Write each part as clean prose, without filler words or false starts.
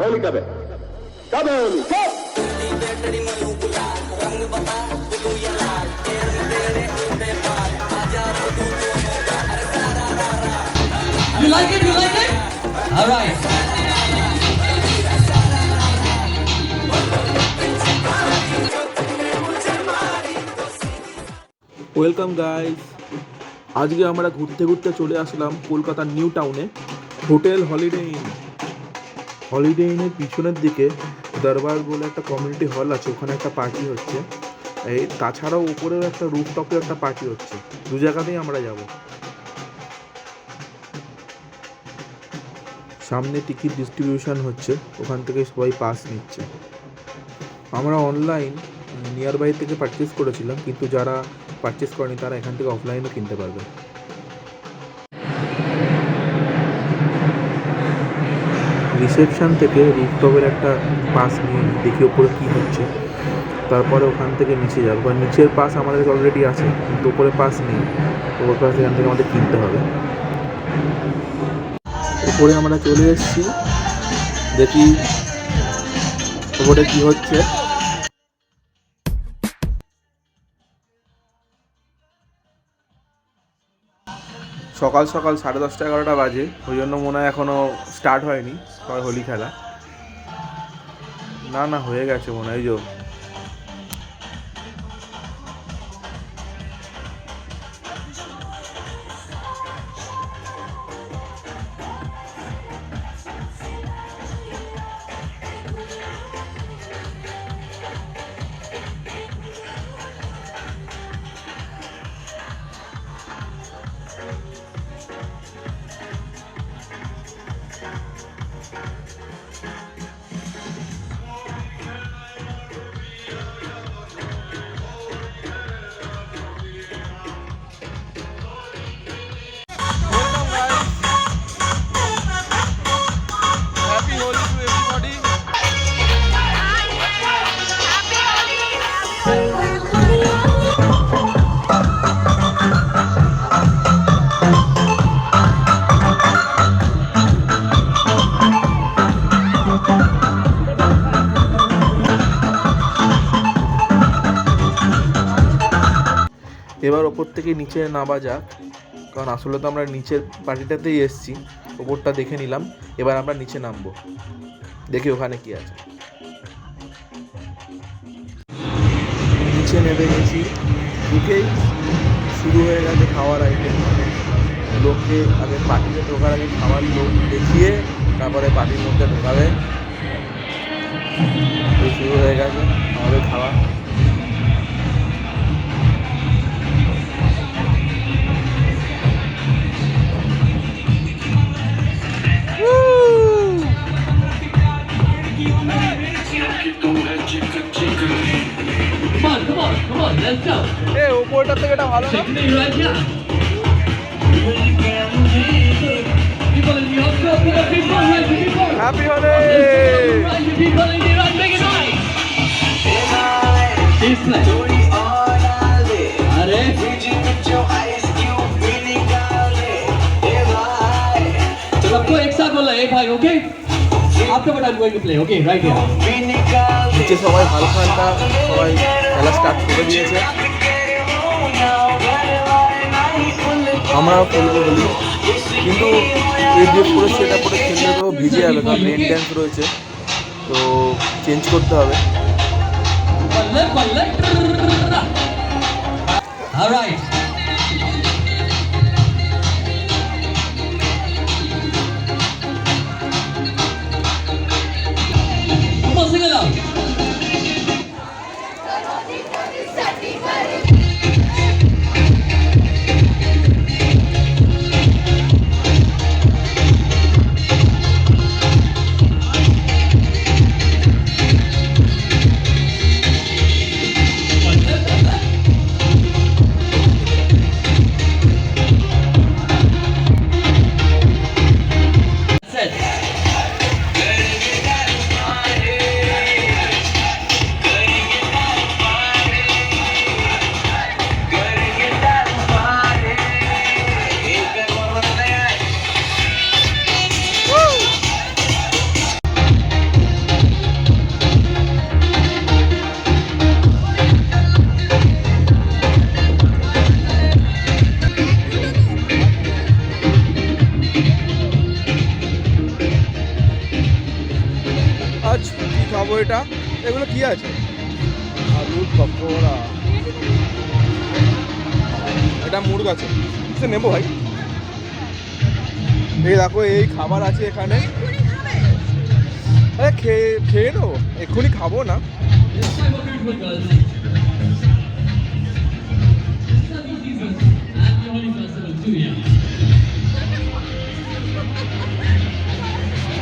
होली कब है? कब है होली? कब? You like it? You like it? All right. Welcome guys, আজকে আমরা ঘুরতে ঘুরতে চলে আসলাম কলকাতার নিউ টাউনে হোটেল হলিডে ইন। হলিডে ইনের পিছনের দিকে দরবার বলে একটা কমিউনিটি হল আছে, ওখানে একটা পার্টি হচ্ছে। এই তাছাড়াও উপরেও একটা রুফটপে একটা পার্টি হচ্ছে। দু জায়গাতেই আমরা যাব। সামনে টিকিট ডিস্ট্রিবিউশন হচ্ছে, ওখান থেকে সবাই পাস নিচ্ছে। আমরা অনলাইন নিয়ার বাই থেকে পারচেস করেছিলাম, কিন্তু যারা পারচেস করেনি তারা এখান থেকে অফলাইনও কিনতে পারবে। রিসেপশন থেকে রুফটপের একটা পাস নিয়ে দেখি ওপরে কী হচ্ছে, তারপরে ওখান থেকে নিচে যাবো। বা নিচের পাস আমাদের অলরেডি আছে, কিন্তু ওপরে পাস নেই। ওপর পাস এখান থেকে আমাদের কিনতে হবে। ওপরে আমরা চলে এসেছি, দেখি ওপরে কী হচ্ছে। সকাল সকাল 10:30-11টা বাজে, ওই জন্য মনে হয় এখনও স্টার্ট হয়নি সবাই হোলি খেলা। না হয়ে গেছে মনে হয়। যে এবার ওপর থেকে নিচে নামা যাক, কারণ আসলে তো আমরা নিচের পার্টিটাতেই এসেছি। ওপরটা দেখে নিলাম, এবার আমরা নিচে নামবো, দেখি ওখানে কি আছে। নিচে নেমে গেছি, ঢুকেই শুরু হয়ে গেছে খাওয়ার আইটেম। মানে লোককে আগে পার্টিতে ঢোকার আগে খাওয়ার লোক দেখিয়ে তারপরে পার্টির মধ্যে ঢোকাবে। শুরু হয়ে গেছে আমাদের খাওয়া। Come on, let's go. ওপরটা থেকে এটা ভালো না? Take me right here. People in the hospital, people right, people. Happy Holi! Right, people in the right, make it right. This way. Are? सबको एक साथ बोला है भाई, okay? After what I'm going to play, okay, right here. নিচে সবাই হালকা সবাই খেলা স্টার্ট করে দিয়েছে। আমরাও খেলবো বলি, কিন্তু এই ড্রেস পরে সেটা পরে খেললে তো ভিজে যাবে, কারণ রেন ড্যান্স রয়েছে, তো চেঞ্জ করতে হবে। All right. Come on, sing along. আজ কি খাবো এটা? এগুলো কি আছে? আলুর পকোড়া, এটা মুরগ আছে, সে নেবো ভাই। এই দেখো এই খাবার আছে এখানে। আরে খেয়ে নেবো, এক্ষুনি খাবো না।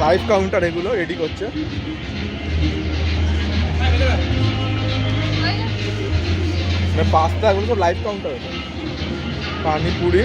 লাইভ কাউন্টার এগুলো রেডি করছে। পাস্তা এগুলো সব লাইভ কাউন্টার আছে। পানিপুরি,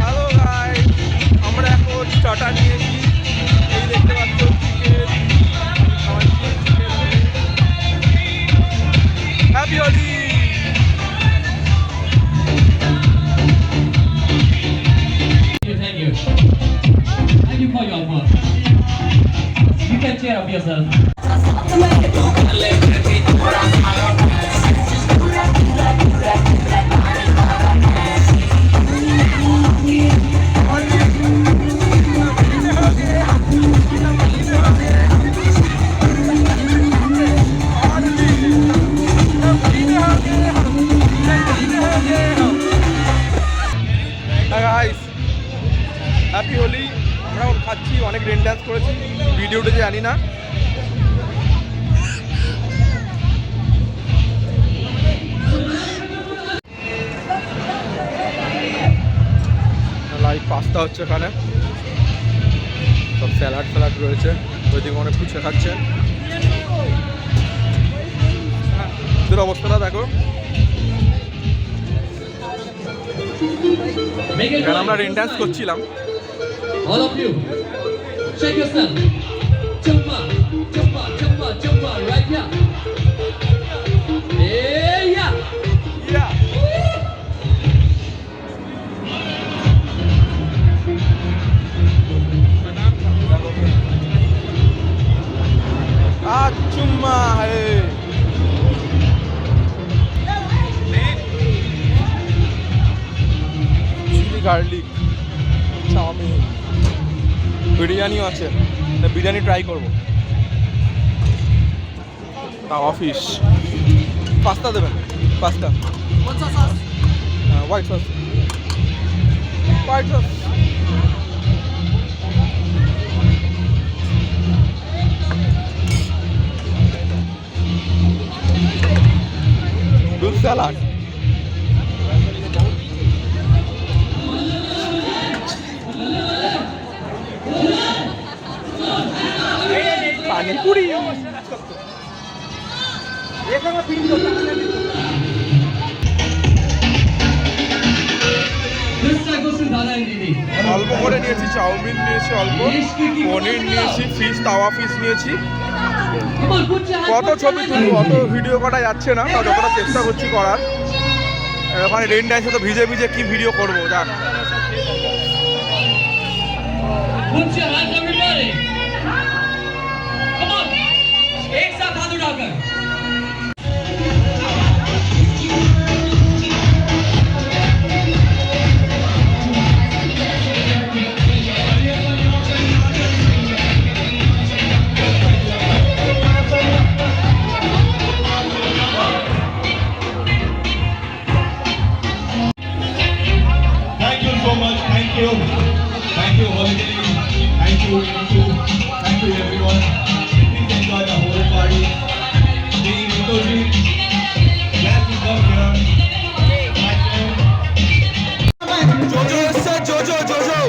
হ্যালো গাইস, আমরা এখন স্টার্টার নিয়েছি। এই দেখতে পাচ্ছ chicken, happy Holi. Thank you for your work. You can cheer up yourself. Happy Holi. আমরা খাচ্ছি, অনেক রেন ডান্স করেছি, ভিডিওটা জানি না। লাইভ পাস্তা হচ্ছে এখানে, সব স্যালাড ফ্যালাড রয়েছে, ওইদিকে অনেক ফুচকা খাচ্ছেন। তোর অবস্থাটা দেখো। এখানে আমরা রেন ডান্স করছিলাম। All of you, shake yourself. Jumpa, jumpa, jumpa, jumpa, right here. Hey, yeah. Yeah. चुम्मा है। চিলি গার্লিক চাউমিন, বিরিয়ানিও আছে, বিরিয়ানি ট্রাই করবো। তাওয়া ফিশ, পাস্তা দেবেন, pasta white sauce, white sauce. Noodles salad, panipuri. অল্প করে নিয়েছি, চাউমিন নিয়েছি অল্প, পনির নিয়েছি, ফিশ, তাওয়া ফিশ নিয়েছি। কত ছবি তুলবো, অত ভিডিও করা যাচ্ছে না, যতটা চেষ্টা করছি করার। ওখানে রেন ডান্সে তো ভিজে ভিজে কি ভিডিও করবো, যাক। एक साथ हाथ उठाकर Thank you so much. Thank you. Thank you, Holiday. Thank you. Thank you, everyone. Please enjoy the whole party. Being Mitoji, glad to come here. My friend. JoJo এসছে, জোজো জোজো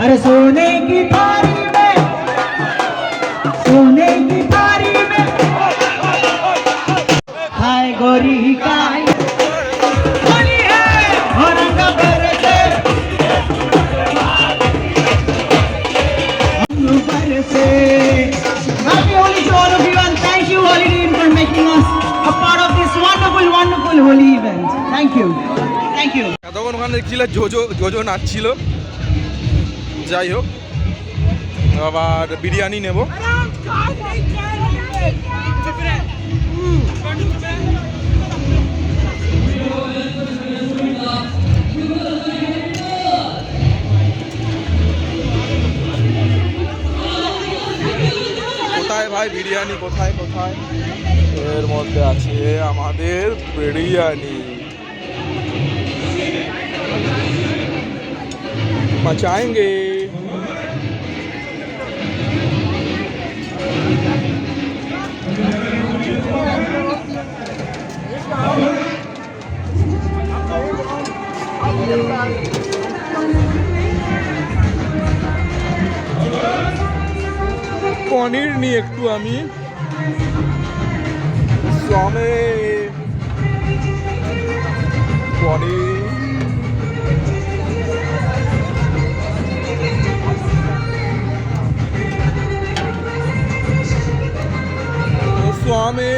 अरे सोने की थाली में, सोने की थाली में हाय गोरी काय होली है और रंग बरसे बरसे। Happy Holi to all of you and thank you Holiday Inn for making us a part of this wonderful Holi event. Thank you. Thank you. এতক্ষণ ওখানে দেখছিল জোজো নাচছিল। যাই হোক, আবার বিরিয়ানি নেব। কোথায় ভাই বিরিয়ানি, কোথায় কোথায়? এর মধ্যে আছে আমাদের বিরিয়ানি। मचाएंगे। পনির নিয়ে একটু আমি स्वामी পনির स्वामी।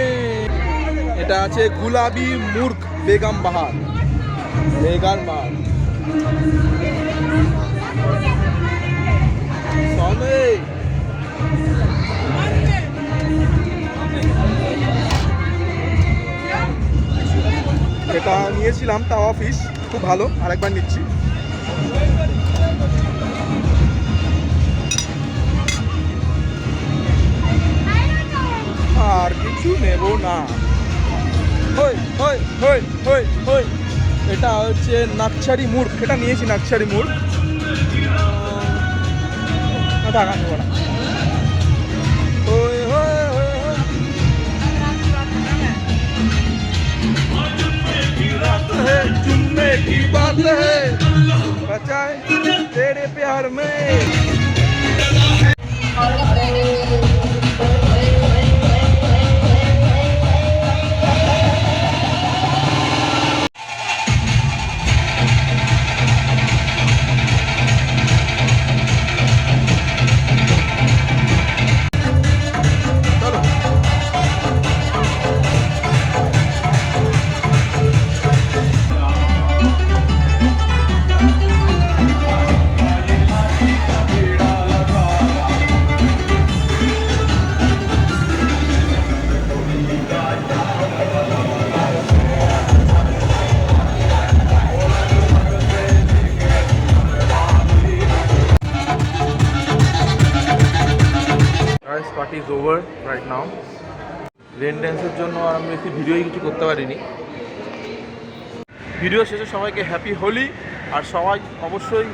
এটা আছে গুলাবি মুর্গ বেগম বাহার, स्वामी। এটা নিয়েছিলাম তাওয়া ফিশ, খুব ভালো, আরেকবার নিচ্ছি। আর কিছু নেব না। এটা হচ্ছে নাকছারি মুর্গ, এটা নিয়েছি নাকছারি মুর্গ। টাকা নেব না। चुनने की बात है बचाए तेरे प्यार में। Party is over right now. Rain ড্যান্সের জন্য আর আমি বেশি ভিডিওই কিছু করতে পারিনি। ভিডিও শেষে সবাইকে হ্যাপি হোলি। আর সবাই অবশ্যই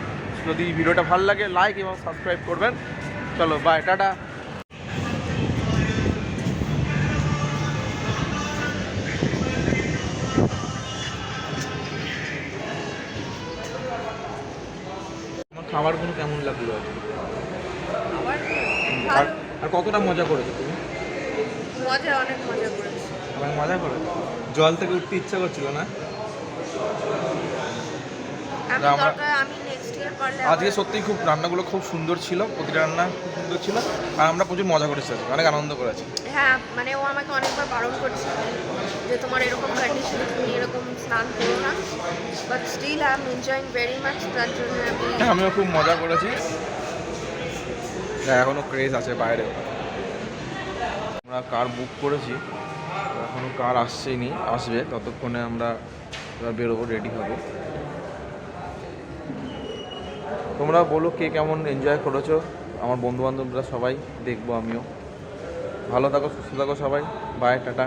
যদি ভিডিওটা ভালো লাগে লাইক এবং সাবস্ক্রাইব করবেন। চলো বাই, টাটা। আমার খাবারগুলো কেমন লাগলো আর কতটা মজা করেছো তুমি? অনেক মজা করেছি। অনেক মজা করে জল থেকে উঠতে ইচ্ছা করছিল না? আজকে সত্যিই খুব রান্নাগুলো খুব সুন্দর ছিল, প্রতিটা রান্না খুব সুন্দর ছিল আর আমরা প্রচুর মজা করেছি, অনেক আনন্দ করেছি। হ্যাঁ, মানে ও আমাকে অনেকবার বারণ করছে যে তোমার এরকম কন্ডিশন, তুমি এরকম স্নান করো না, but still I am enjoying very much. তার জন্য আমিও খুব মজা করেছি। এখনও ক্রেজ আছে বাইরে। আমরা কার বুক করেছি, এখনও কার আসছেই, আসবে, ততক্ষণে আমরা এবার বেরোবো, রেডি হবো। তোমরা বলো কে কেমন এনজয় করেছো। আমার বন্ধুবান্ধবরা সবাই দেখবো, আমিও। ভালো থাকো, সুস্থ থাকো সবাই। Bye, tata.